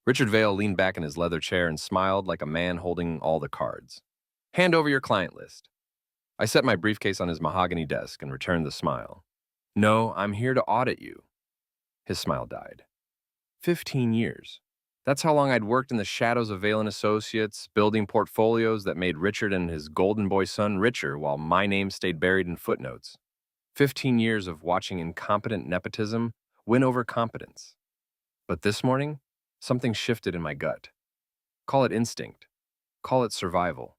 Richard Vale leaned back in his leather chair and smiled like a man holding all the cards. Hand over your client list. I set my briefcase on his mahogany desk and returned the smile. No, I'm here to audit you. His smile died. 15 years. That's how long I'd worked in the shadows of Vale and Associates, building portfolios that made Richard and his golden boy son richer while my name stayed buried in footnotes. 15 years of watching incompetent nepotism win over competence. But this morning, something shifted in my gut. Call it instinct. Call it survival.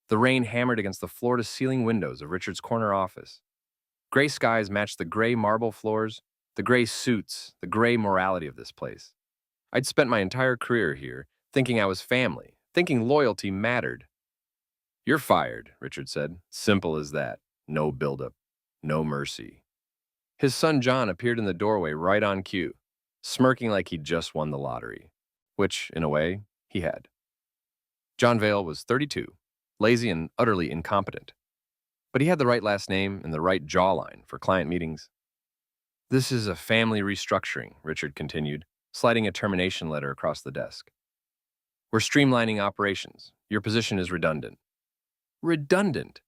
The rain hammered against the floor-to-ceiling windows of Richard's corner office. Gray skies matched the gray marble floors, the gray suits, the gray morality of this place. I'd spent my entire career here, thinking I was family, thinking loyalty mattered. You're fired, Richard said. Simple as that. No buildup. No mercy. His son John appeared in the doorway right on cue, smirking like he'd just won the lottery, which, in a way, he had. John Vale was 32, lazy and utterly incompetent. But he had the right last name and the right jawline for client meetings. This is a family restructuring, Richard continued, sliding a termination letter across the desk. We're streamlining operations. Your position is redundant. Redundant?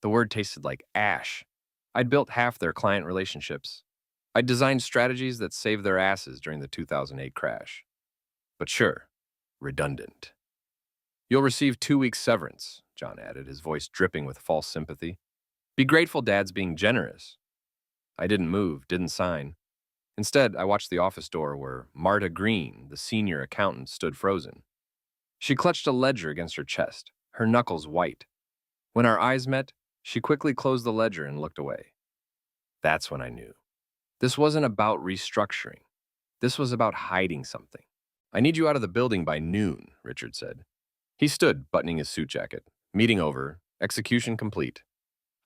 The word tasted like ash. I'd built half their client relationships. I'd designed strategies that saved their asses during the 2008 crash. But sure, redundant. You'll receive 2 weeks severance, John added, his voice dripping with false sympathy. Be grateful Dad's being generous. I didn't move, didn't sign. Instead, I watched the office door where Marta Green, the senior accountant, stood frozen. She clutched a ledger against her chest, her knuckles white. When our eyes met, she quickly closed the ledger and looked away. That's when I knew. This wasn't about restructuring. This was about hiding something. I need you out of the building by noon, Richard said. He stood, buttoning his suit jacket. Meeting over, execution complete.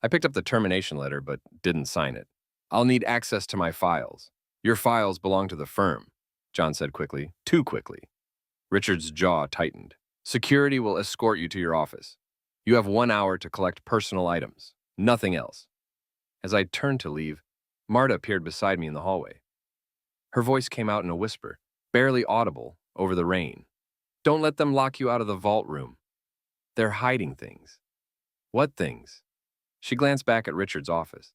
I picked up the termination letter, but didn't sign it. I'll need access to my files. Your files belong to the firm, John said quickly, too quickly. Richard's jaw tightened. Security will escort you to your office. You have 1 hour to collect personal items, nothing else. As I turned to leave, Marta appeared beside me in the hallway. Her voice came out in a whisper, barely audible, over the rain. Don't let them lock you out of the vault room. They're hiding things. What things? She glanced back at Richard's office.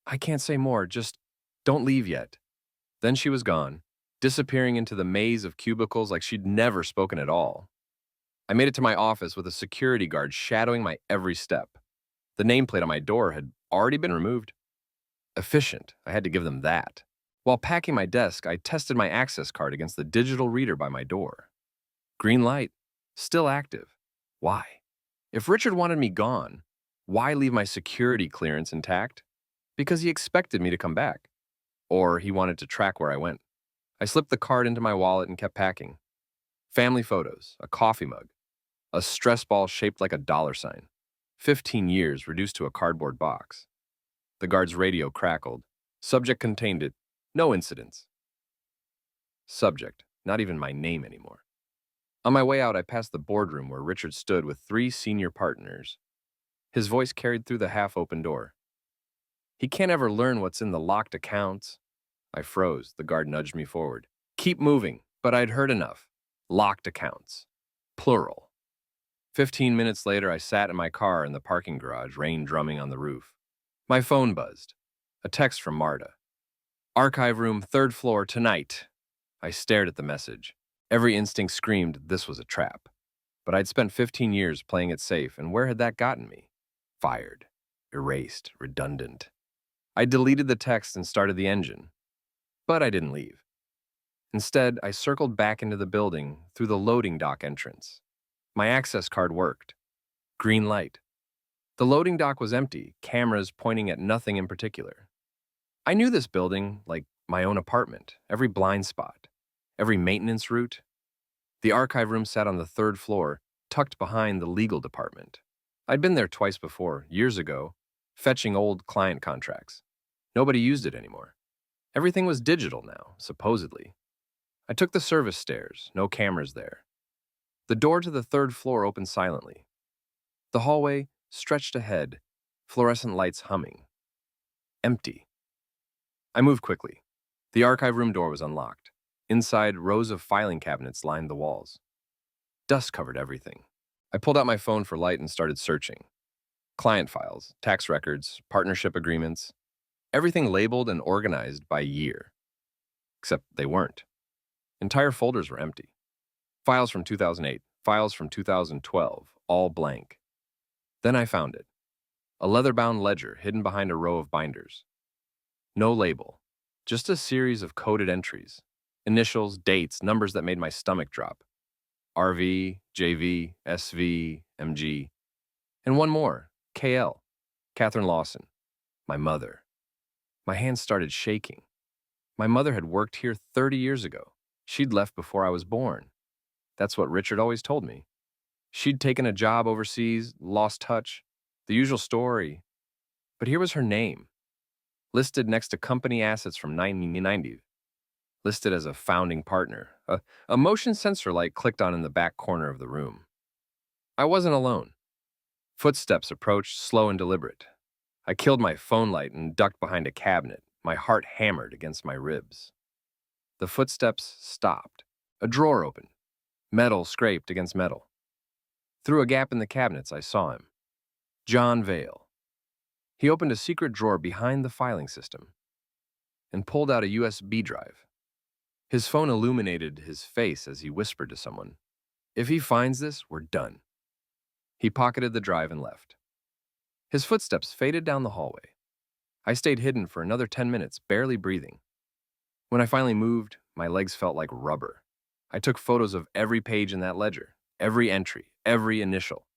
I can't say more, just don't leave yet. Then she was gone, disappearing into the maze of cubicles like she'd never spoken at all. I made it to my office with a security guard shadowing my every step. The nameplate on my door had already been removed. Efficient, I had to give them that. While packing my desk, I tested my access card against the digital reader by my door. Green light, still active. Why? If Richard wanted me gone, why leave my security clearance intact? Because he expected me to come back. Or he wanted to track where I went. I slipped the card into my wallet and kept packing. Family photos, a coffee mug, a stress ball shaped like a dollar sign. 15 years reduced to a cardboard box. The guard's radio crackled. Subject contained it. No incidents. Subject, not even my name anymore. On my way out, I passed the boardroom where Richard stood with 3 senior partners. His voice carried through the half-open door. He can't ever learn what's in the locked accounts. I froze. The guard nudged me forward. Keep moving, but I'd heard enough. Locked accounts. Plural. 15 minutes later, I sat in my car in the parking garage, rain drumming on the roof. My phone buzzed. A text from Marta. Archive room, 3rd floor, tonight. I stared at the message. Every instinct screamed this was a trap. But I'd spent 15 years playing it safe, and where had that gotten me? Fired. Erased. Redundant. I deleted the text and started the engine. But I didn't leave. Instead, I circled back into the building through the loading dock entrance. My access card worked. Green light. The loading dock was empty, cameras pointing at nothing in particular. I knew this building like my own apartment, every blind spot, every maintenance route. The archive room sat on the 3rd floor, tucked behind the legal department. I'd been there twice before, years ago, fetching old client contracts. Nobody used it anymore. Everything was digital now, supposedly. I took the service stairs, no cameras there. The door to the 3rd floor opened silently. The hallway stretched ahead, fluorescent lights humming. Empty. I moved quickly. The archive room door was unlocked. Inside, rows of filing cabinets lined the walls. Dust covered everything. I pulled out my phone for light and started searching. Client files, tax records, partnership agreements, everything labeled and organized by year. Except they weren't. Entire folders were empty. Files from 2008, files from 2012, all blank. Then I found it. A leather-bound ledger hidden behind a row of binders. No label, just a series of coded entries. Initials, dates, numbers that made my stomach drop. RV, JV, SV, MG. And one more, KL, Catherine Lawson, my mother. My hands started shaking. My mother had worked here 30 years ago. She'd left before I was born. That's what Richard always told me. She'd taken a job overseas, lost touch, the usual story. But here was her name, listed next to company assets from 1990, listed as a founding partner. A motion sensor light clicked on in the back corner of the room. I wasn't alone. Footsteps approached, slow and deliberate. I killed my phone light and ducked behind a cabinet, my heart hammered against my ribs. The footsteps stopped. A drawer opened. Metal scraped against metal. Through a gap in the cabinets, I saw him. John Vale. He opened a secret drawer behind the filing system and pulled out a USB drive. His phone illuminated his face as he whispered to someone, "If he finds this, we're done." He pocketed the drive and left. His footsteps faded down the hallway. I stayed hidden for another 10 minutes, barely breathing. When I finally moved, my legs felt like rubber. I took photos of every page in that ledger, every entry, every initial.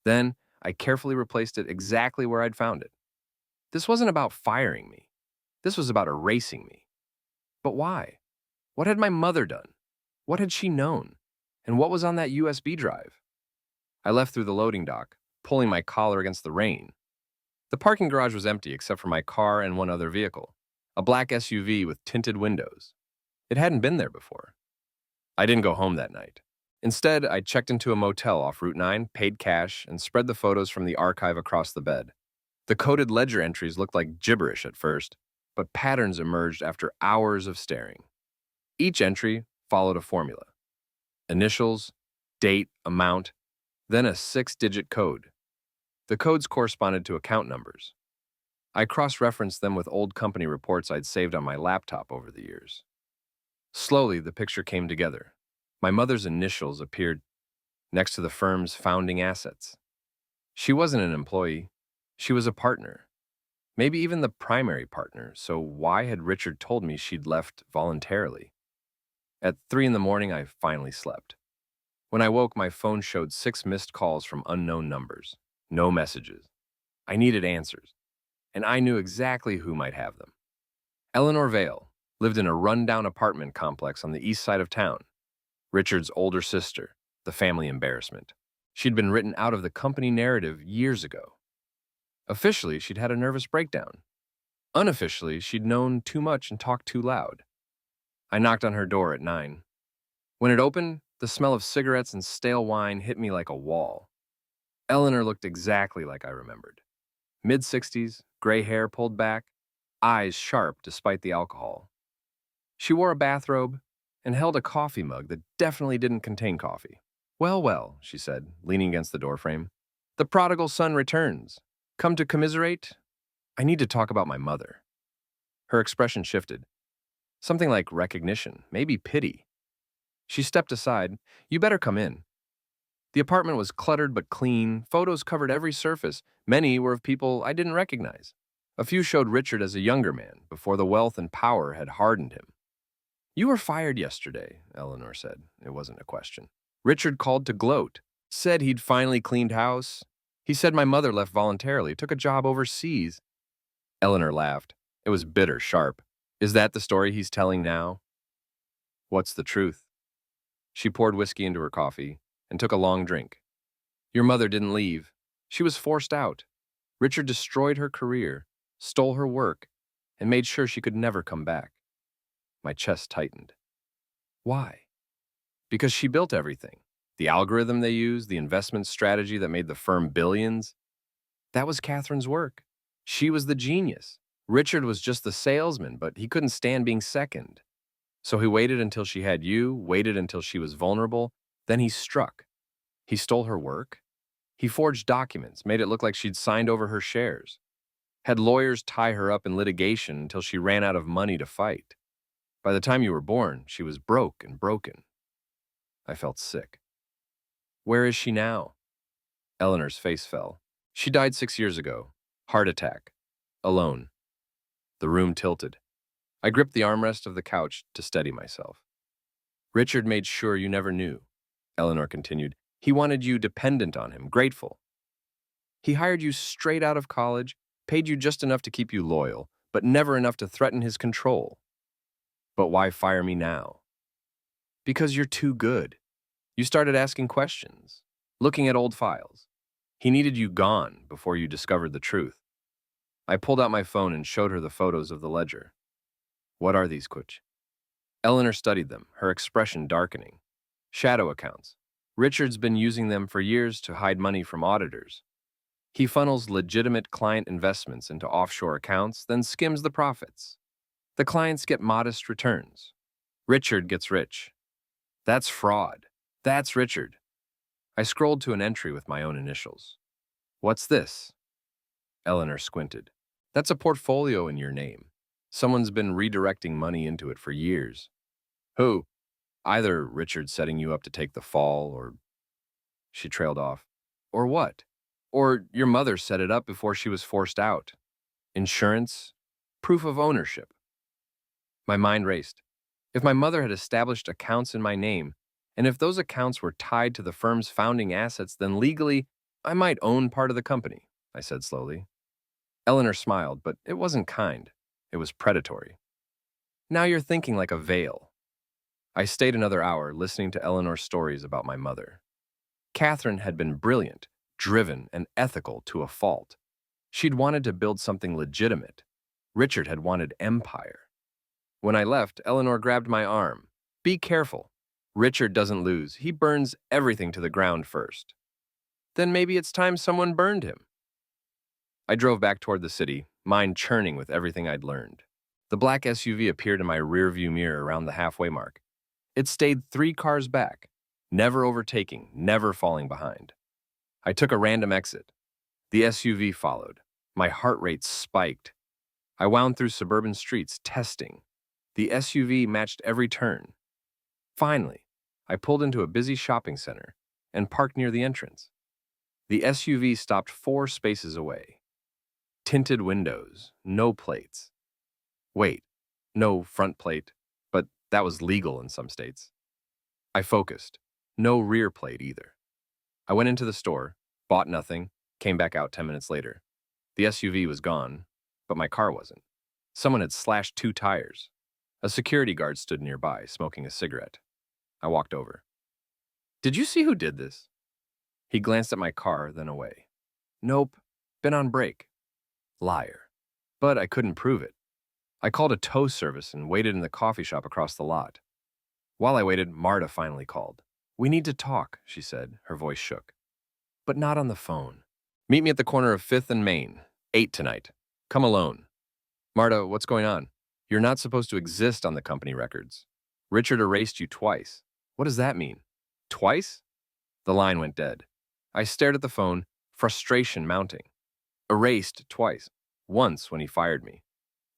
Then, I carefully replaced it exactly where I'd found it. This wasn't about firing me. This was about erasing me. But why? What had my mother done? What had she known? And what was on that USB drive? I left through the loading dock, pulling my collar against the rain. The parking garage was empty except for my car and one other vehicle, a black SUV with tinted windows. It hadn't been there before. I didn't go home that night. Instead, I checked into a motel off Route 9, paid cash, and spread the photos from the archive across the bed. The coded ledger entries looked like gibberish at first, but patterns emerged after hours of staring. Each entry followed a formula. Initials, date, amount, then a 6-digit code. The codes corresponded to account numbers. I cross-referenced them with old company reports I'd saved on my laptop over the years. Slowly, the picture came together. My mother's initials appeared next to the firm's founding assets. She wasn't an employee. She was a partner. Maybe even the primary partner, so why had Richard told me she'd left voluntarily? At 3 in the morning, I finally slept. When I woke, my phone showed 6 missed calls from unknown numbers. No messages. I needed answers, and I knew exactly who might have them. Eleanor Vale lived in a rundown apartment complex on the east side of town. Richard's older sister, the family embarrassment. She'd been written out of the company narrative years ago. Officially, she'd had a nervous breakdown. Unofficially, she'd known too much and talked too loud. I knocked on her door at 9. When it opened, the smell of cigarettes and stale wine hit me like a wall. Eleanor looked exactly like I remembered. Mid-60s, gray hair pulled back, eyes sharp despite the alcohol. She wore a bathrobe and held a coffee mug that definitely didn't contain coffee. "Well, well," she said, leaning against the doorframe. "The prodigal son returns. Come to commiserate? I need to talk about my mother." Her expression shifted. Something like recognition, maybe pity. She stepped aside. "You better come in." The apartment was cluttered but clean. Photos covered every surface. Many were of people I didn't recognize. A few showed Richard as a younger man, before the wealth and power had hardened him. "You were fired yesterday," Eleanor said. It wasn't a question. Richard called to gloat, said he'd finally cleaned house. He said my mother left voluntarily, took a job overseas. Eleanor laughed. It was bitter, sharp. "Is that the story he's telling now?" "What's the truth?" She poured whiskey into her coffee and took a long drink. "Your mother didn't leave. She was forced out. Richard destroyed her career, stole her work, and made sure she could never come back." My chest tightened. Why? Because she built everything. The algorithm they used, the investment strategy that made the firm billions. That was Catherine's work. She was the genius. Richard was just the salesman, but he couldn't stand being second. So he waited until she had you, waited until she was vulnerable, then he struck. He stole her work. He forged documents, made it look like she'd signed over her shares. Had lawyers tie her up in litigation until she ran out of money to fight. By the time you were born, she was broke and broken. I felt sick. Where is she now? Eleanor's face fell. She died 6 years ago. Heart attack. Alone. The room tilted. I gripped the armrest of the couch to steady myself. Richard made sure you never knew, Eleanor continued. He wanted you dependent on him, grateful. He hired you straight out of college, paid you just enough to keep you loyal, but never enough to threaten his control. But why fire me now? Because you're too good. You started asking questions, looking at old files. He needed you gone before you discovered the truth. I pulled out my phone and showed her the photos of the ledger. What are these, Kutch? Eleanor studied them, her expression darkening. Shadow accounts. Richard's been using them for years to hide money from auditors. He funnels legitimate client investments into offshore accounts, then skims the profits. The clients get modest returns. Richard gets rich. That's fraud. That's Richard. I scrolled to an entry with my own initials. What's this? Eleanor squinted. That's a portfolio in your name. Someone's been redirecting money into it for years. Who? Either Richard setting you up to take the fall, or... She trailed off. Or what? Or your mother set it up before she was forced out. Insurance? Proof of ownership. My mind raced. If my mother had established accounts in my name, and if those accounts were tied to the firm's founding assets, then legally, I might own part of the company, I said slowly. Eleanor smiled, but it wasn't kind. It was predatory. Now you're thinking like a veil. I stayed another hour listening to Eleanor's stories about my mother. Catherine had been brilliant, driven, and ethical to a fault. She'd wanted to build something legitimate. Richard had wanted empire. When I left, Eleanor grabbed my arm. Be careful. Richard doesn't lose. He burns everything to the ground first. Then maybe it's time someone burned him. I drove back toward the city, mind churning with everything I'd learned. The black SUV appeared in my rearview mirror around the halfway mark. It stayed 3 cars back, never overtaking, never falling behind. I took a random exit. The SUV followed. My heart rate spiked. I wound through suburban streets, testing. The SUV matched every turn. Finally, I pulled into a busy shopping center and parked near the entrance. The SUV stopped 4 spaces away. Tinted windows, no plates. Wait, no front plate, but that was legal in some states. I focused. No rear plate either. I went into the store, bought nothing, came back out 10 minutes later. The SUV was gone, but my car wasn't. Someone had slashed 2 tires. A security guard stood nearby, smoking a cigarette. I walked over. Did you see who did this? He glanced at my car, then away. Nope, been on break. Liar. But I couldn't prove it. I called a tow service and waited in the coffee shop across the lot. While I waited, Marta finally called. We need to talk, she said, her voice shook. But not on the phone. Meet me at the corner of 5th and Main, 8 tonight. Come alone. Marta, what's going on? You're not supposed to exist on the company records. Richard erased you twice. What does that mean? Twice? The line went dead. I stared at the phone, frustration mounting. Erased twice. Once when he fired me.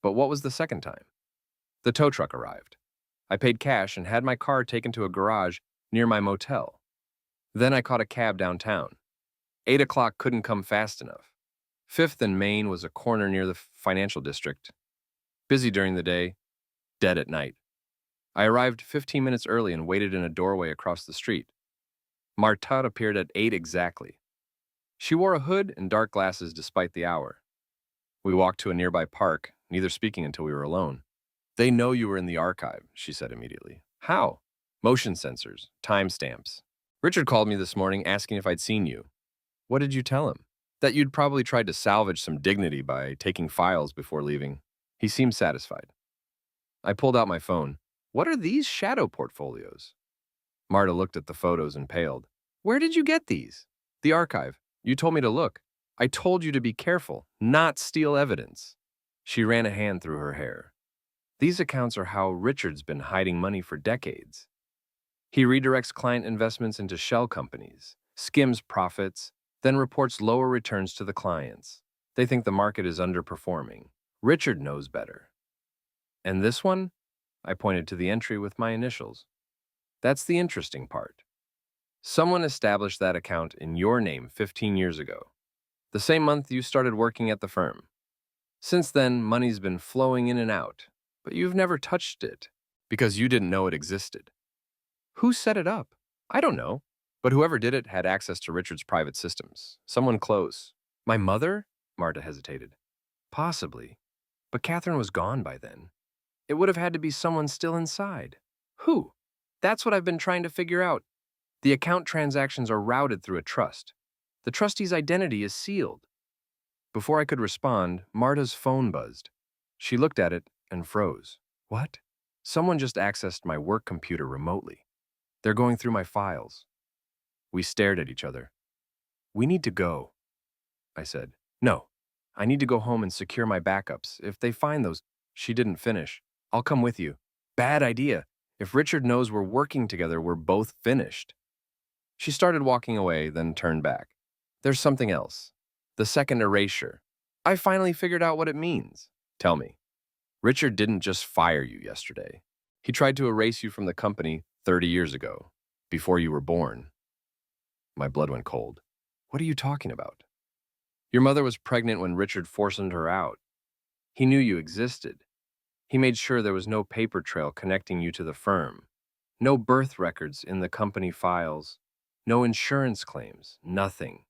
But what was the second time? The tow truck arrived. I paid cash and had my car taken to a garage near my motel. Then I caught a cab downtown. 8 o'clock couldn't come fast enough. 5th and Main was a corner near the financial district. Busy during the day, dead at night. I arrived 15 minutes early and waited in a doorway across the street. Marta appeared at 8 exactly. She wore a hood and dark glasses despite the hour. We walked to a nearby park, neither speaking until we were alone. They know you were in the archive, she said immediately. How? Motion sensors, timestamps. Richard called me this morning asking if I'd seen you. What did you tell him? That you'd probably tried to salvage some dignity by taking files before leaving. He seemed satisfied. I pulled out my phone. What are these shadow portfolios? Marta looked at the photos and paled. Where did you get these? The archive. You told me to look. I told you to be careful, not steal evidence. She ran a hand through her hair. These accounts are how Richard's been hiding money for decades. He redirects client investments into shell companies, skims profits, then reports lower returns to the clients. They think the market is underperforming. Richard knows better. And this one? I pointed to the entry with my initials. That's the interesting part. Someone established that account in your name 15 years ago, the same month you started working at the firm. Since then, money's been flowing in and out, but you've never touched it because you didn't know it existed. Who set it up? I don't know. But whoever did it had access to Richard's private systems. Someone close. My mother? Marta hesitated. Possibly. But Catherine was gone by then. It would have had to be someone still inside. Who? That's what I've been trying to figure out. The account transactions are routed through a trust. The trustee's identity is sealed. Before I could respond, Marta's phone buzzed. She looked at it and froze. What? Someone just accessed my work computer remotely. They're going through my files. We stared at each other. We need to go, I said. No, I need to go home and secure my backups. If they find those, she didn't finish. I'll come with you. Bad idea. If Richard knows we're working together, we're both finished. She started walking away, then turned back. There's something else. The second erasure. I finally figured out what it means. Tell me. Richard didn't just fire you yesterday. He tried to erase you from the company 30 years ago, before you were born. My blood went cold. What are you talking about? Your mother was pregnant when Richard forced her out. He knew you existed. He made sure there was no paper trail connecting you to the firm, no birth records in the company files, no insurance claims, nothing.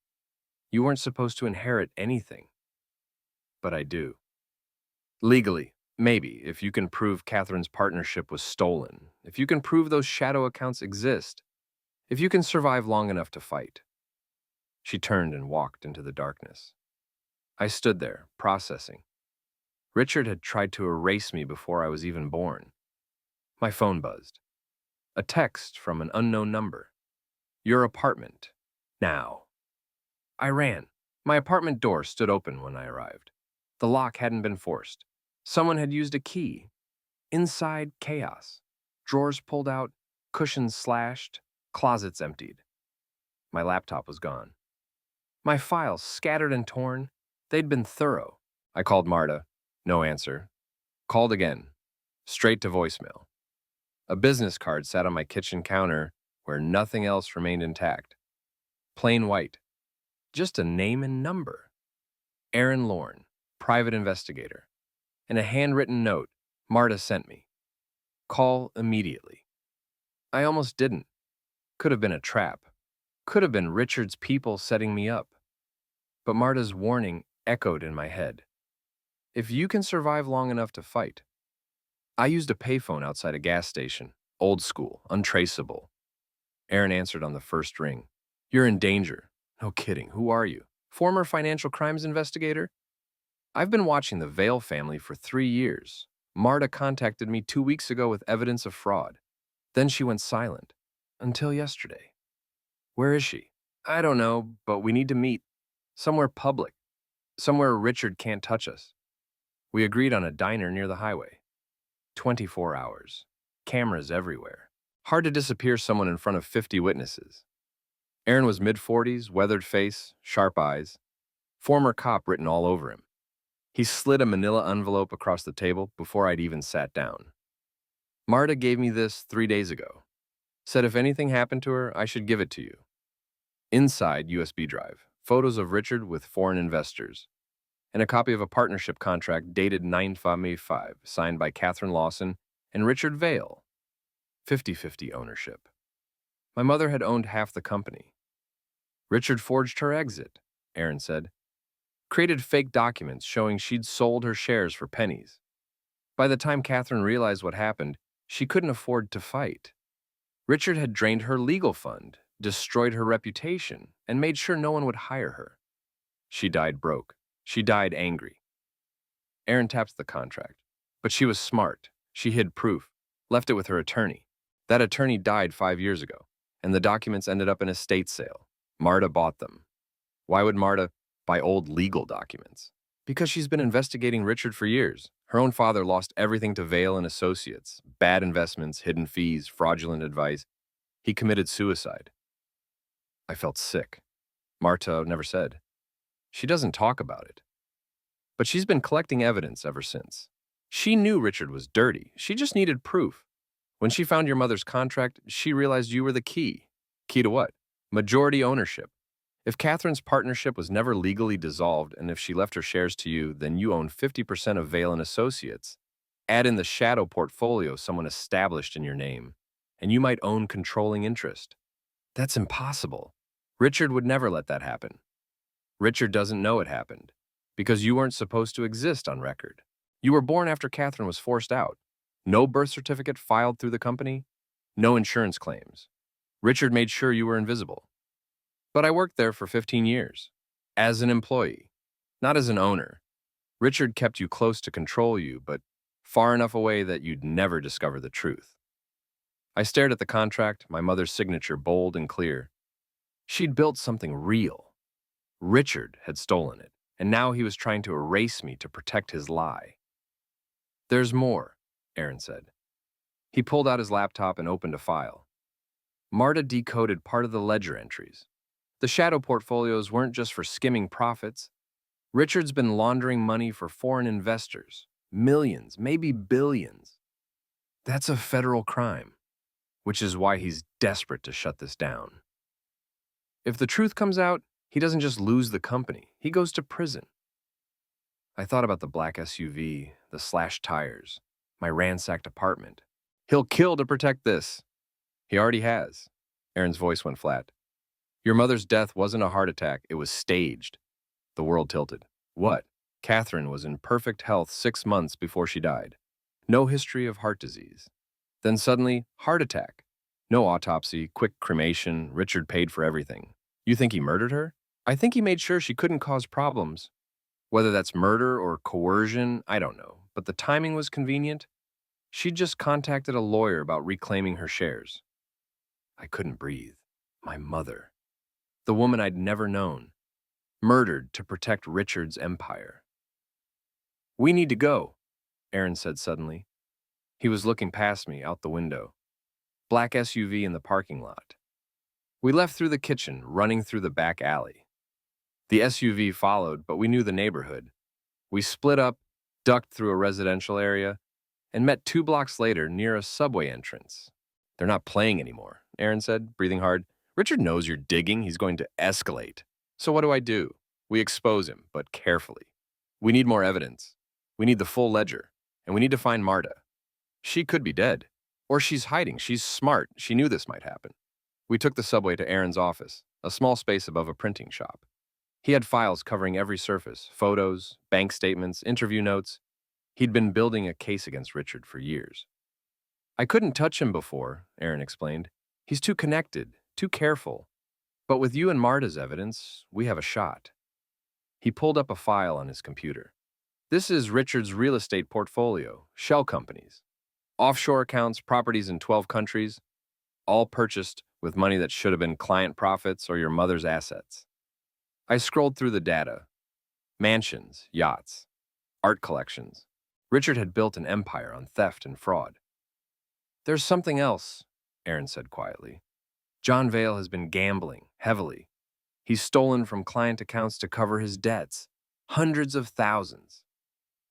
You weren't supposed to inherit anything. But I do. Legally, maybe, if you can prove Catherine's partnership was stolen, if you can prove those shadow accounts exist, if you can survive long enough to fight. She turned and walked into the darkness. I stood there, processing. Richard had tried to erase me before I was even born. My phone buzzed. A text from an unknown number. Your apartment. Now. I ran. My apartment door stood open when I arrived. The lock hadn't been forced. Someone had used a key. Inside, chaos. Drawers pulled out, cushions slashed, closets emptied. My laptop was gone. My files scattered and torn. They'd been thorough. I called Marta. No answer. Called again. Straight to voicemail. A business card sat on my kitchen counter where nothing else remained intact. Plain white. Just a name and number. Aaron Lorne, private investigator. And a handwritten note Marta sent me. Call immediately. I almost didn't. Could have been a trap. Could have been Richard's people setting me up. But Marta's warning echoed in my head. If you can survive long enough to fight. I used a payphone outside a gas station. Old school, untraceable. Aaron answered on the first ring. You're in danger. No kidding. Who are you? Former financial crimes investigator? I've been watching the Vale family for 3 years. Marta contacted me 2 weeks ago with evidence of fraud. Then she went silent. Until yesterday. Where is she? I don't know, but we need to meet. Somewhere public. Somewhere Richard can't touch us. We agreed on a diner near the highway. 24 hours. Cameras everywhere. Hard to disappear someone in front of 50 witnesses. Aaron was mid-40s, weathered face, sharp eyes. Former cop written all over him. He slid a manila envelope across the table before I'd even sat down. Marta gave me this 3 days ago. Said if anything happened to her, I should give it to you. Inside USB drive, photos of Richard with foreign investors, and a copy of a partnership contract dated 9/5/5, signed by Catherine Lawson and Richard Vale. 50-50 ownership. My mother had owned half the company. Richard forged her exit, Aaron said. Created fake documents showing she'd sold her shares for pennies. By the time Catherine realized what happened, she couldn't afford to fight. Richard had drained her legal fund, destroyed her reputation, and made sure no one would hire her. She died broke. She died angry. Aaron tapped the contract. But she was smart. She hid proof, left it with her attorney. That attorney died 5 years ago, and the documents ended up in a estate sale. Marta bought them. Why would Marta buy old legal documents? Because she's been investigating Richard for years. Her own father lost everything to Vale and Associates, bad investments, hidden fees, fraudulent advice. He committed suicide. I felt sick. Marta never said. She doesn't talk about it. But she's been collecting evidence ever since. She knew Richard was dirty. She just needed proof. When she found your mother's contract, she realized you were the key. Key to what? Majority ownership. If Catherine's partnership was never legally dissolved and if she left her shares to you, then you own 50% of Vale and Associates. Add in the shadow portfolio someone established in your name, and you might own controlling interest. That's impossible. Richard would never let that happen. Richard doesn't know it happened because you weren't supposed to exist on record. You were born after Catherine was forced out. No birth certificate filed through the company. No insurance claims. Richard made sure you were invisible. But I worked there for 15 years. As an employee, not as an owner. Richard kept you close to control you, but far enough away that you'd never discover the truth. I stared at the contract, my mother's signature bold and clear. She'd built something real. Richard had stolen it, and now he was trying to erase me to protect his lie. There's more, Aaron said. He pulled out his laptop and opened a file. Marta decoded part of the ledger entries. The shadow portfolios weren't just for skimming profits. Richard's been laundering money for foreign investors. Millions, maybe billions. That's a federal crime, which is why he's desperate to shut this down. If the truth comes out, he doesn't just lose the company, he goes to prison. I thought about the black SUV, the slashed tires, my ransacked apartment. He'll kill to protect this. He already has. Aaron's voice went flat. Your mother's death wasn't a heart attack, it was staged. The world tilted. What? Catherine was in perfect health 6 months before she died. No history of heart disease. Then suddenly, heart attack. No autopsy, quick cremation, Richard paid for everything. You think he murdered her? I think he made sure she couldn't cause problems. Whether that's murder or coercion, I don't know. But the timing was convenient. She'd just contacted a lawyer about reclaiming her shares. I couldn't breathe. My mother. The woman I'd never known. Murdered to protect Richard's empire. We need to go, Aaron said suddenly. He was looking past me out the window. Black SUV in the parking lot. We left through the kitchen, running through the back alley. The SUV followed, but we knew the neighborhood. We split up, ducked through a residential area, and met 2 blocks later near a subway entrance. They're not playing anymore, Aaron said, breathing hard. Richard knows you're digging. He's going to escalate. So what do? We expose him, but carefully. We need more evidence. We need the full ledger. And we need to find Marta. She could be dead. Or she's hiding. She's smart. She knew this might happen. We took the subway to Aaron's office, a small space above a printing shop. He had files covering every surface, photos, bank statements, interview notes. He'd been building a case against Richard for years. I couldn't touch him before, Aaron explained. He's too connected, too careful. But with you and Marta's evidence, we have a shot. He pulled up a file on his computer. This is Richard's real estate portfolio, shell companies. Offshore accounts, properties in 12 countries, all purchased with money that should have been client profits or your mother's assets. I scrolled through the data. Mansions, yachts, art collections. Richard had built an empire on theft and fraud. There's something else, Aaron said quietly. John Vale has been gambling, heavily. He's stolen from client accounts to cover his debts. Hundreds of thousands.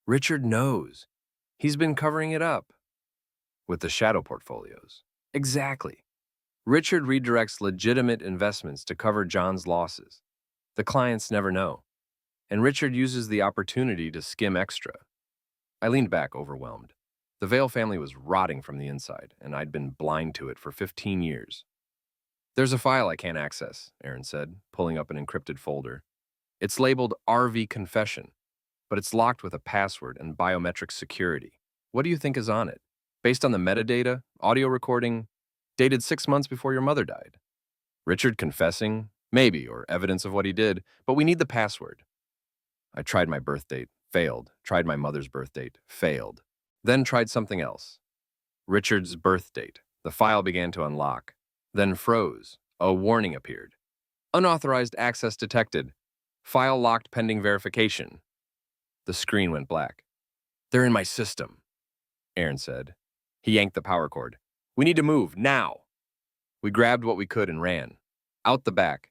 Richard knows. He's been covering it up. With the shadow portfolios. Exactly. Richard redirects legitimate investments to cover John's losses. The clients never know. And Richard uses the opportunity to skim extra. I leaned back, overwhelmed. The Vale family was rotting from the inside, and I'd been blind to it for 15 years. There's a file I can't access, Aaron said, pulling up an encrypted folder. It's labeled RV Confession, but it's locked with a password and biometric security. What do you think is on it? Based on the metadata, audio recording, dated 6 months before your mother died. Richard confessing? Maybe, or evidence of what he did, but we need the password. I tried my birth date, failed. Tried my mother's birth date, failed. Then tried something else. Richard's birth date. The file began to unlock. Then froze. A warning appeared. Unauthorized access detected. File locked pending verification. The screen went black. They're in my system, Aaron said. He yanked the power cord. We need to move, now. We grabbed what we could and ran. Out the back,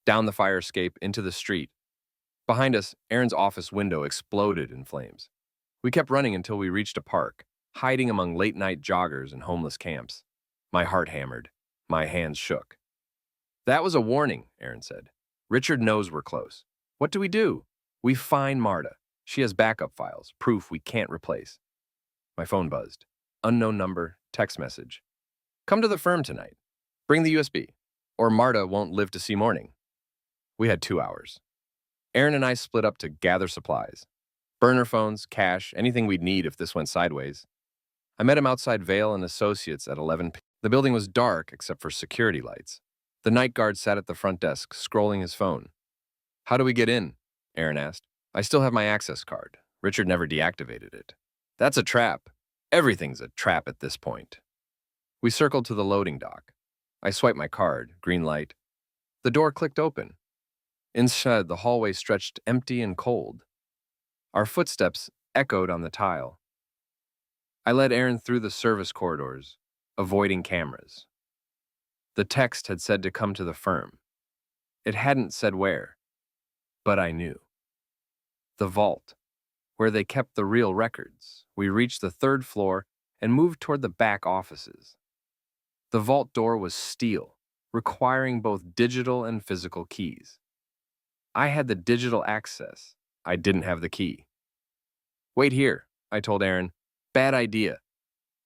down the fire escape, into the street. Behind us, Aaron's office window exploded in flames. We kept running until we reached a park, hiding among late-night joggers and homeless camps. My heart hammered. My hands shook. That was a warning, Aaron said. Richard knows we're close. What do? We find Marta. She has backup files, proof we can't replace. My phone buzzed. Unknown number, text message. Come to the firm tonight. Bring the USB, or Marta won't live to see morning. We had 2 hours. Aaron and I split up to gather supplies. Burner phones, cash, anything we'd need if this went sideways. I met him outside Vale and Associates at 11 p.m. The building was dark except for security lights. The night guard sat at the front desk, scrolling his phone. How do we get in? Aaron asked. I still have my access card. Richard never deactivated it. That's a trap. Everything's a trap at this point. We circled to the loading dock. I swiped my card, green light. The door clicked open. Inside, the hallway stretched empty and cold. Our footsteps echoed on the tile. I led Aaron through the service corridors, avoiding cameras. The text had said to come to the firm. It hadn't said where, but I knew. The vault, where they kept the real records. We reached the 3rd floor and moved toward the back offices. The vault door was steel, requiring both digital and physical keys. I had the digital access. I didn't have the key. Wait here, I told Aaron. Bad idea.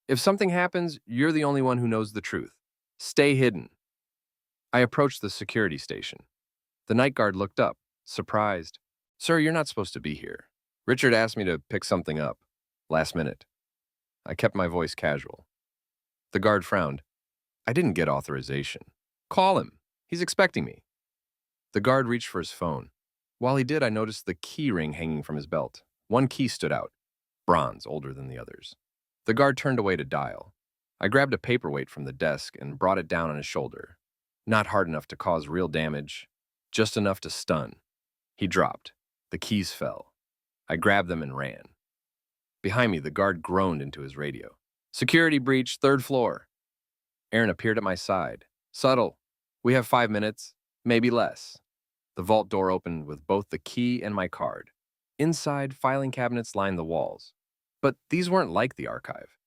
If something happens, you're the only one who knows the truth. Stay hidden. I approached the security station. The night guard looked up, surprised. Sir, you're not supposed to be here. Richard asked me to pick something up. Last minute. I kept my voice casual. The guard frowned. I didn't get authorization. Call him. He's expecting me. The guard reached for his phone. While he did, I noticed the key ring hanging from his belt. One key stood out, bronze, older than the others. The guard turned away to dial. I grabbed a paperweight from the desk and brought it down on his shoulder. Not hard enough to cause real damage, just enough to stun. He dropped. The keys fell. I grabbed them and ran. Behind me, the guard groaned into his radio. Security breach, 3rd floor. Aaron appeared at my side. Subtle. We have 5 minutes, maybe less. The vault door opened with both the key and my card. Inside, filing cabinets lined the walls. But these weren't like the archive.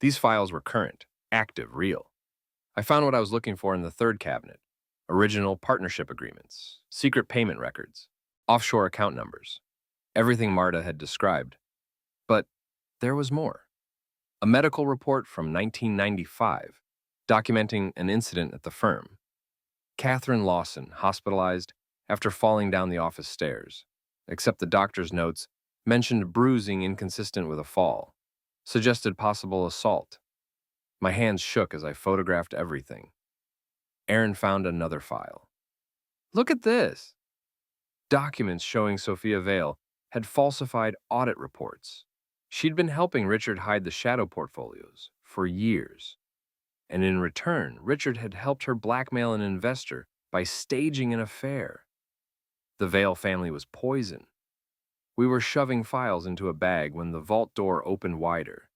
These files were current, active, real. I found what I was looking for in the 3rd cabinet. Original partnership agreements, secret payment records, offshore account numbers. Everything Marta had described. But there was more. A medical report from 1995, documenting an incident at the firm. Catherine Lawson, hospitalized after falling down the office stairs, except the doctor's notes mentioned bruising inconsistent with a fall, suggested possible assault. My hands shook as I photographed everything. Aaron found another file. Look at this. Documents showing Sophia Vale had falsified audit reports. She'd been helping Richard hide the shadow portfolios for years. And in return, Richard had helped her blackmail an investor by staging an affair. The Vale family was poison. We were shoving files into a bag when the vault door opened wider.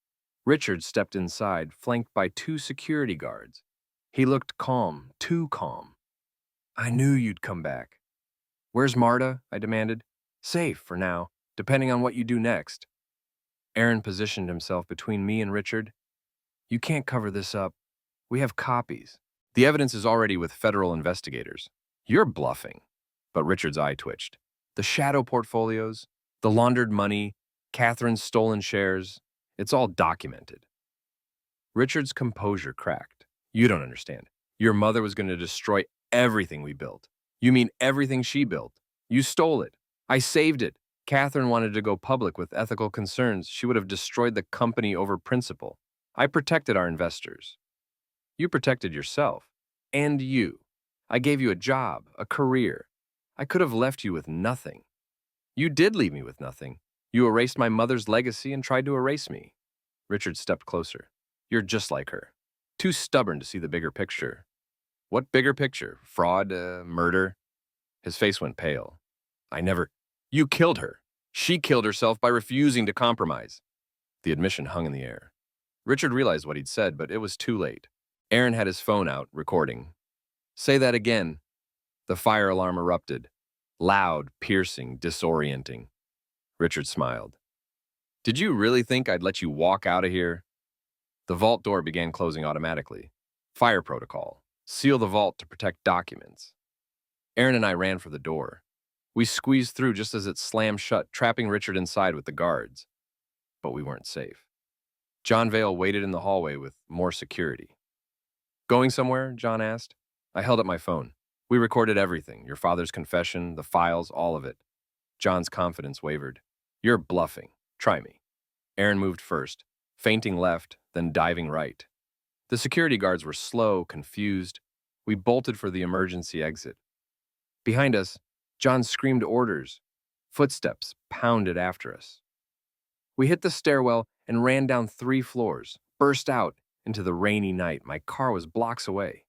Richard stepped inside, flanked by 2 security guards. He looked calm, too calm. I knew you'd come back. Where's Marta? I demanded. Safe for now, depending on what you do next. Aaron positioned himself between me and Richard. You can't cover this up. We have copies. The evidence is already with federal investigators. You're bluffing. But Richard's eye twitched. The shadow portfolios, the laundered money, Catherine's stolen shares, it's all documented. Richard's composure cracked. You don't understand. Your mother was going to destroy everything we built. You mean everything she built? You stole it. I saved it. Catherine wanted to go public with ethical concerns. She would have destroyed the company over principle. I protected our investors. You protected yourself. And you. I gave you a job, a career. I could have left you with nothing. You did leave me with nothing. You erased my mother's legacy and tried to erase me. Richard stepped closer. You're just like her. Too stubborn to see the bigger picture. What bigger picture? Fraud, murder? His face went pale. You killed her. She killed herself by refusing to compromise. The admission hung in the air. Richard realized what he'd said, but it was too late. Aaron had his phone out, recording. "Say that again." The fire alarm erupted. Loud, piercing, disorienting. Richard smiled. "Did you really think I'd let you walk out of here?" The vault door began closing automatically. Fire protocol. Seal the vault to protect documents. Aaron and I ran for the door. We squeezed through just as it slammed shut, trapping Richard inside with the guards. But we weren't safe. John Vale waited in the hallway with more security. "Going somewhere?" John asked. I held up my phone. "We recorded everything, your father's confession, the files, all of it." John's confidence wavered. "You're bluffing. Try me." Aaron moved first, feinting left, then diving right. The security guards were slow, confused. We bolted for the emergency exit. Behind us, John screamed orders. Footsteps pounded after us. We hit the stairwell and ran down 3 floors, burst out into the rainy night. My car was blocks away.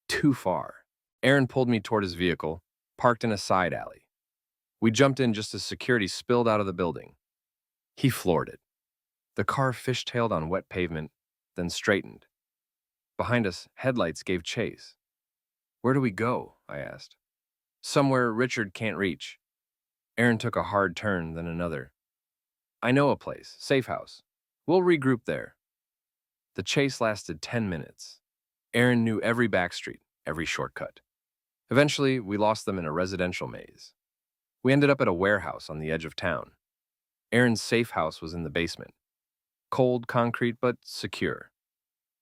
Too far. Aaron pulled me toward his vehicle, parked in a side alley. We jumped in just as security spilled out of the building. He floored it. The car fishtailed on wet pavement, then straightened. Behind us, headlights gave chase. "Where do we go?" I asked. "Somewhere Richard can't reach." Aaron took a hard turn, then another. "I know a place, safe house. We'll regroup there." The chase lasted 10 minutes. Aaron knew every backstreet, every shortcut. Eventually, we lost them in a residential maze. We ended up at a warehouse on the edge of town. Aaron's safe house was in the basement. Cold concrete, but secure.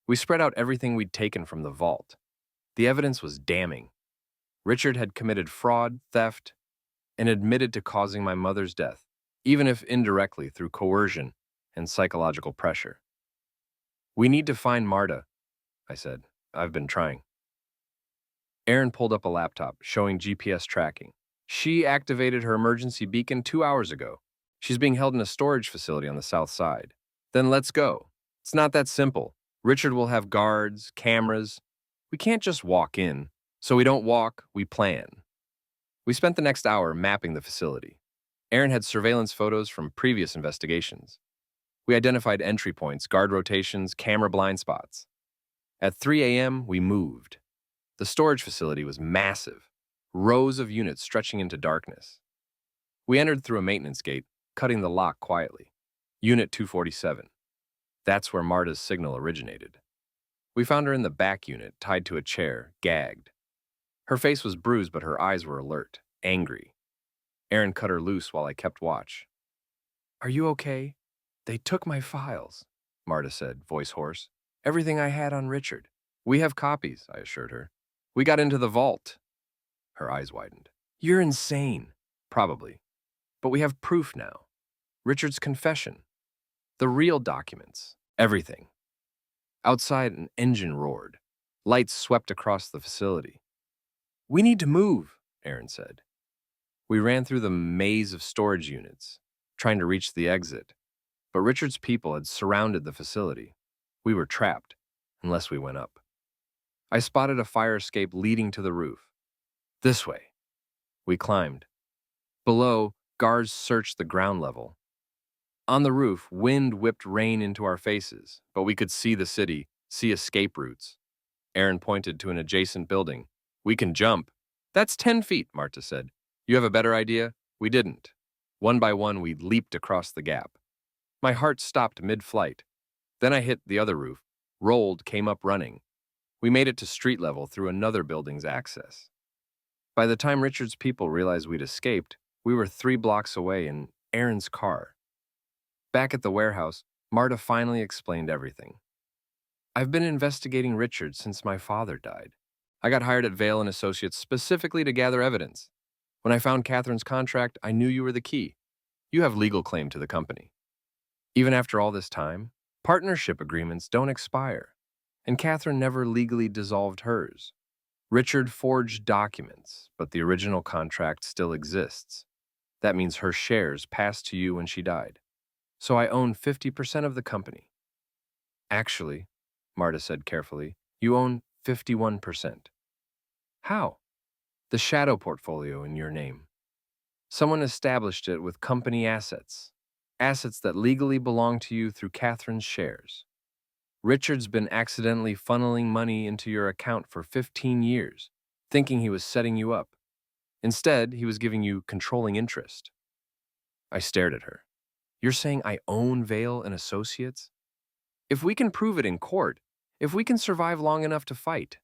We spread out everything we'd taken from the vault. The evidence was damning. Richard had committed fraud, theft, and admitted to causing my mother's death, even if indirectly through coercion and psychological pressure. "We need to find Marta," I said. "I've been trying." Aaron pulled up a laptop showing GPS tracking. "She activated her emergency beacon 2 hours ago. She's being held in a storage facility on the south side." "Then let's go." "It's not that simple. Richard will have guards, cameras. We can't just walk in. So we don't walk, we plan." We spent the next hour mapping the facility. Aaron had surveillance photos from previous investigations. We identified entry points, guard rotations, camera blind spots. At 3 a.m., we moved. The storage facility was massive, rows of units stretching into darkness. We entered through a maintenance gate, cutting the lock quietly. Unit 247. That's where Marta's signal originated. We found her in the back unit, tied to a chair, gagged. Her face was bruised, but her eyes were alert, angry. Aaron cut her loose while I kept watch. "Are you okay?" "They took my files," Marta said, voice hoarse. "Everything I had on Richard." "We have copies," I assured her. "We got into the vault." Her eyes widened. "You're insane." "Probably. But we have proof now. Richard's confession. The real documents. Everything." Outside, an engine roared. Lights swept across the facility. "We need to move," Aaron said. We ran through the maze of storage units, trying to reach the exit. But Richard's people had surrounded the facility. We were trapped, unless we went up. I spotted a fire escape leading to the roof. "This way." We climbed. Below, guards searched the ground level. On the roof, wind whipped rain into our faces, but we could see the city, see escape routes. Aaron pointed to an adjacent building. "We can jump." "That's 10 feet, Marta said. "You have a better idea?" We didn't. One by one, we leaped across the gap. My heart stopped mid-flight. Then I hit the other roof, rolled, came up running. We made it to street level through another building's access. By the time Richard's people realized we'd escaped, we were 3 blocks away in Aaron's car. Back at the warehouse, Marta finally explained everything. "I've been investigating Richard since my father died. I got hired at Vale and Associates specifically to gather evidence. When I found Catherine's contract, I knew you were the key. You have legal claim to the company. Even after all this time, partnership agreements don't expire, and Catherine never legally dissolved hers. Richard forged documents, but the original contract still exists. That means her shares passed to you when she died. So I own 50% of the company." "Actually," Marta said carefully, "you own 51%. "How?" "The shadow portfolio in your name. Someone established it with company assets. assets that legally belong to you through Catherine's shares. Richard's been accidentally funneling money into your account for 15 years, thinking he was setting you up. Instead, he was giving you controlling interest. I stared at her. You're saying I own Vale and Associates? If we can prove it in court, if we can survive long enough to fight.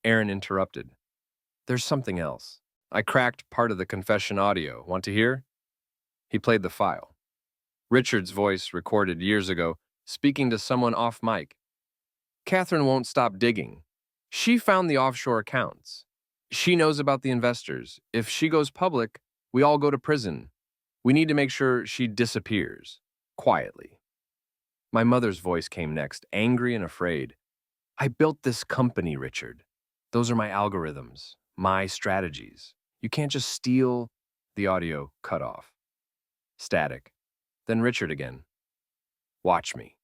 Aaron interrupted. There's something else. I cracked part of the confession audio. Want to hear? He played the file. Richard's voice, recorded years ago, speaking to someone off mic. Catherine won't stop digging. She found the offshore accounts. She knows about the investors. If she goes public, we all go to prison. We need to make sure she disappears. Quietly. My mother's voice came next, angry and afraid. I built this company, Richard. Those are my algorithms, my strategies. You can't just steal. The audio cut off. Static. Then Richard again. Watch me.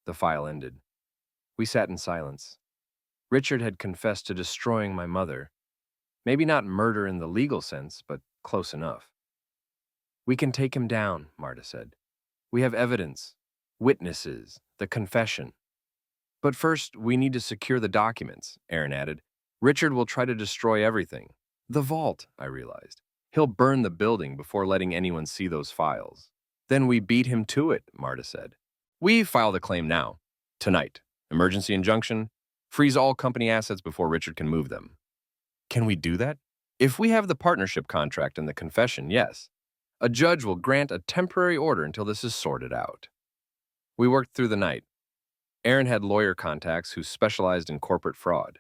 The file ended. We sat in silence. Richard had confessed to destroying my mother. Maybe not murder in the legal sense, but close enough. We can take him down, Marta said. We have evidence, witnesses, the confession. But first, we need to secure the documents, Aaron added. Richard will try to destroy everything. The vault, I realized. He'll burn the building before letting anyone see those files. Then we beat him to it, Marta said. We file the claim now. Tonight. Emergency injunction. Freeze all company assets before Richard can move them. Can we do that? If we have the partnership contract and the confession, yes. A judge will grant a temporary order until this is sorted out. We worked through the night. Aaron had lawyer contacts who specialized in corporate fraud.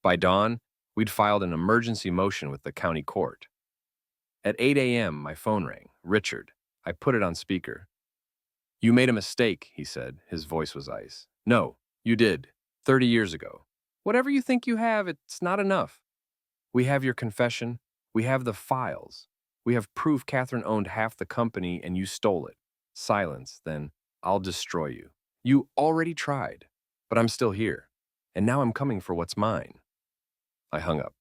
By dawn, we'd filed an emergency motion with the county court. At 8 a.m., my phone rang. Richard. I put it on speaker. You made a mistake, he said. His voice was ice. No, you did. 30 years ago. Whatever you think you have, it's not enough. We have your confession. We have the files. We have proof Catherine owned half the company and you stole it. Silence, then I'll destroy you. You already tried, but I'm still here. And now I'm coming for what's mine. I hung up.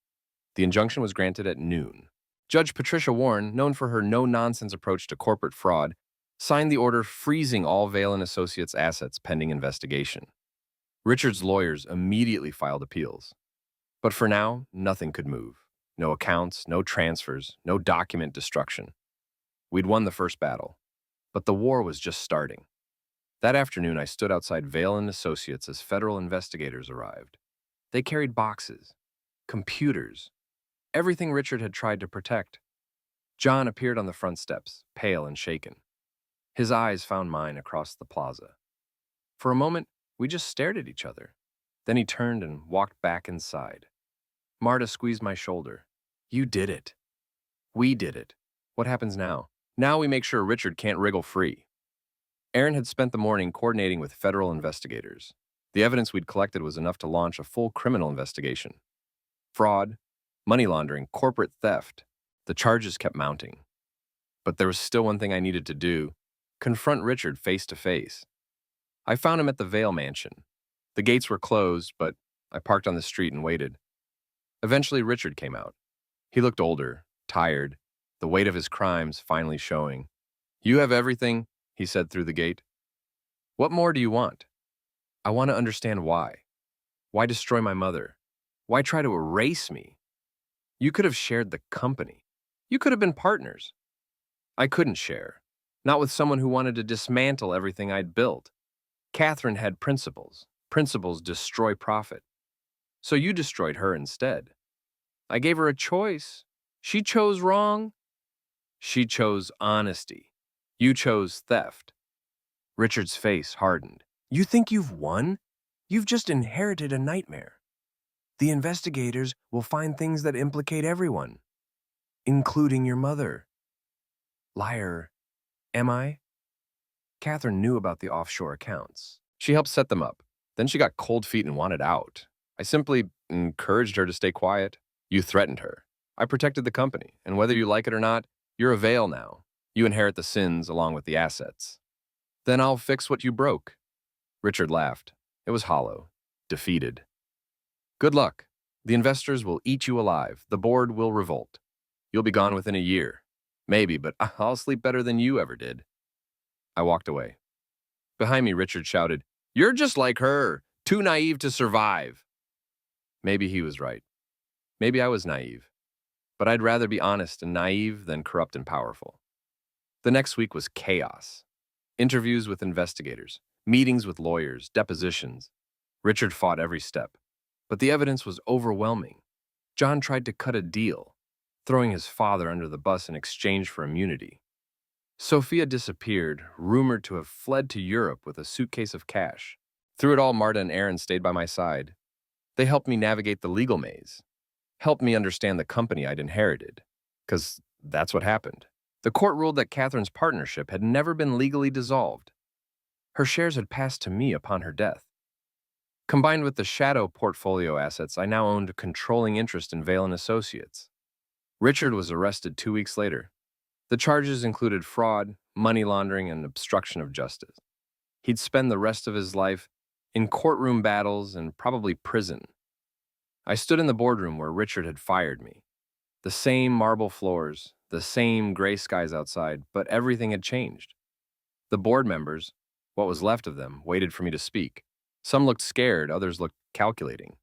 The injunction was granted at noon. Judge Patricia Warren, known for her no-nonsense approach to corporate fraud, signed the order freezing all Vale and Associates assets pending investigation. Richard's lawyers immediately filed appeals. But for now, nothing could move. No accounts, no transfers, no document destruction. We'd won the first battle, but the war was just starting. That afternoon, I stood outside Vale and Associates as federal investigators arrived. They carried boxes, computers, everything Richard had tried to protect. John appeared on the front steps, pale and shaken. His eyes found mine across the plaza. For a moment, we just stared at each other. Then he turned and walked back inside. Marta squeezed my shoulder. You did it. We did it. What happens now? Now we make sure Richard can't wriggle free. Aaron had spent the morning coordinating with federal investigators. The evidence we'd collected was enough to launch a full criminal investigation. Fraud, money laundering, corporate theft. The charges kept mounting. But there was still one thing I needed to do: confront Richard face to face. I found him at the Vale mansion. The gates were closed, but I parked on the street and waited. Eventually, Richard came out. He looked older, tired, the weight of his crimes finally showing. You have everything, he said through the gate. What more do you want? I want to understand why. Why destroy my mother? Why try to erase me? You could have shared the company. You could have been partners. I couldn't share. Not with someone who wanted to dismantle everything I'd built. Catherine had principles. Principles destroy profit. So you destroyed her instead. I gave her a choice. She chose wrong. She chose honesty. You chose theft. Richard's face hardened. You think you've won? You've just inherited a nightmare. The investigators will find things that implicate everyone, including your mother. Liar. Am I? Catherine knew about the offshore accounts. She helped set them up. Then she got cold feet and wanted out. I simply encouraged her to stay quiet. You threatened her. I protected the company, and whether you like it or not, you're a Vale now. You inherit the sins along with the assets. Then I'll fix what you broke. Richard laughed. It was hollow, defeated. Good luck. The investors will eat you alive. The board will revolt. You'll be gone within a year. Maybe, but I'll sleep better than you ever did. I walked away. Behind me, Richard shouted, "You're just like her, too naive to survive." Maybe he was right. Maybe I was naive. But I'd rather be honest and naive than corrupt and powerful. The next week was chaos. Interviews with investigators, meetings with lawyers, depositions. Richard fought every step. But the evidence was overwhelming. John tried to cut a deal, throwing his father under the bus in exchange for immunity. Sophia disappeared, rumored to have fled to Europe with a suitcase of cash. Through it all, Marta and Aaron stayed by my side. They helped me navigate the legal maze, helped me understand the company I'd inherited, because that's what happened. The court ruled that Catherine's partnership had never been legally dissolved. Her shares had passed to me upon her death. Combined with the shadow portfolio assets, I now owned a controlling interest in Vale & Associates. Richard was arrested 2 weeks later. The charges included fraud, money laundering, and obstruction of justice. He'd spend the rest of his life in courtroom battles and probably prison. I stood in the boardroom where Richard had fired me. The same marble floors, the same gray skies outside, but everything had changed. The board members, what was left of them, waited for me to speak. Some looked scared, others looked calculating.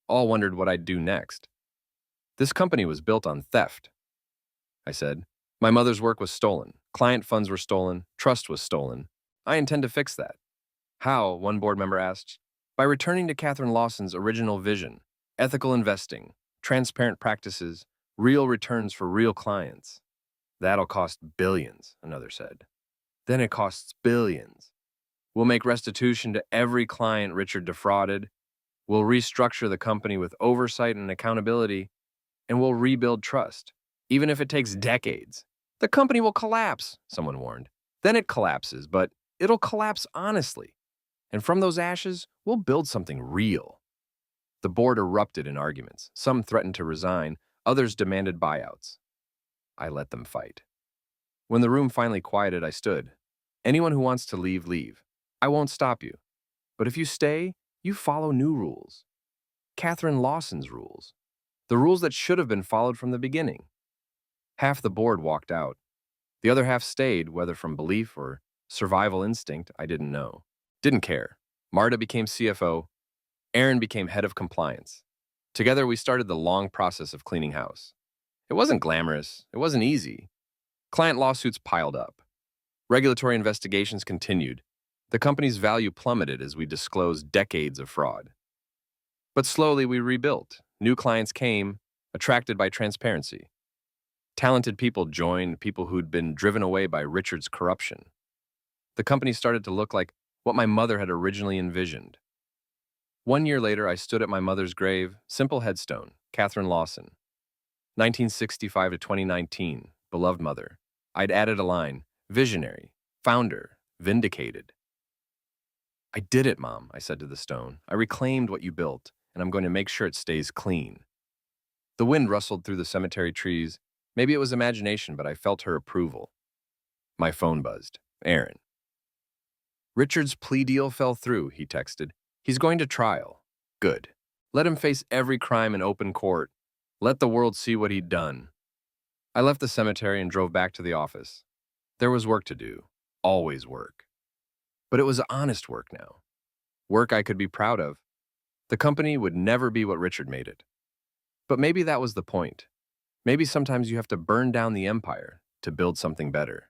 All wondered what I'd do next. "This company was built on theft," I said. "My mother's work was stolen. Client funds were stolen. Trust was stolen. I intend to fix that." "How?" one board member asked. "By returning to Catherine Lawson's original vision, ethical investing, transparent practices, real returns for real clients." "That'll cost billions," another said. "Then it costs billions. We'll make restitution to every client Richard defrauded. We'll restructure the company with oversight and accountability, and we'll rebuild trust, even if it takes decades." "The company will collapse," someone warned. "Then it collapses, but it'll collapse honestly. And from those ashes, we'll build something real." The board erupted in arguments. Some threatened to resign, others demanded buyouts. I let them fight. When the room finally quieted, I stood. "Anyone who wants to leave, leave. I won't stop you. But if you stay, you follow new rules. Catherine Lawson's rules. The rules that should have been followed from the beginning." Half the board walked out. The other half stayed, whether from belief or survival instinct, I didn't know. Didn't care. Marta became CFO. Aaron became head of compliance. Together, we started the long process of cleaning house. It wasn't glamorous. It wasn't easy. Client lawsuits piled up. Regulatory investigations continued. The company's value plummeted as we disclosed decades of fraud. But slowly we rebuilt. New clients came, attracted by transparency. Talented people joined, people who'd been driven away by Richard's corruption. The company started to look like what my mother had originally envisioned. 1 year later, I stood at my mother's grave, simple headstone, Catherine Lawson. 1965 to 2019, beloved mother. I'd added a line, visionary, founder, vindicated. "I did it, Mom," I said to the stone. "I reclaimed what you built, and I'm going to make sure it stays clean." The wind rustled through the cemetery trees. Maybe it was imagination, but I felt her approval. My phone buzzed. Aaron. "Richard's plea deal fell through," he texted. "He's going to trial." Good. Let him face every crime in open court. Let the world see what he'd done. I left the cemetery and drove back to the office. There was work to do. Always work. But it was honest work now. Work I could be proud of. The company would never be what Richard made it. But maybe that was the point. Maybe sometimes you have to burn down the empire to build something better.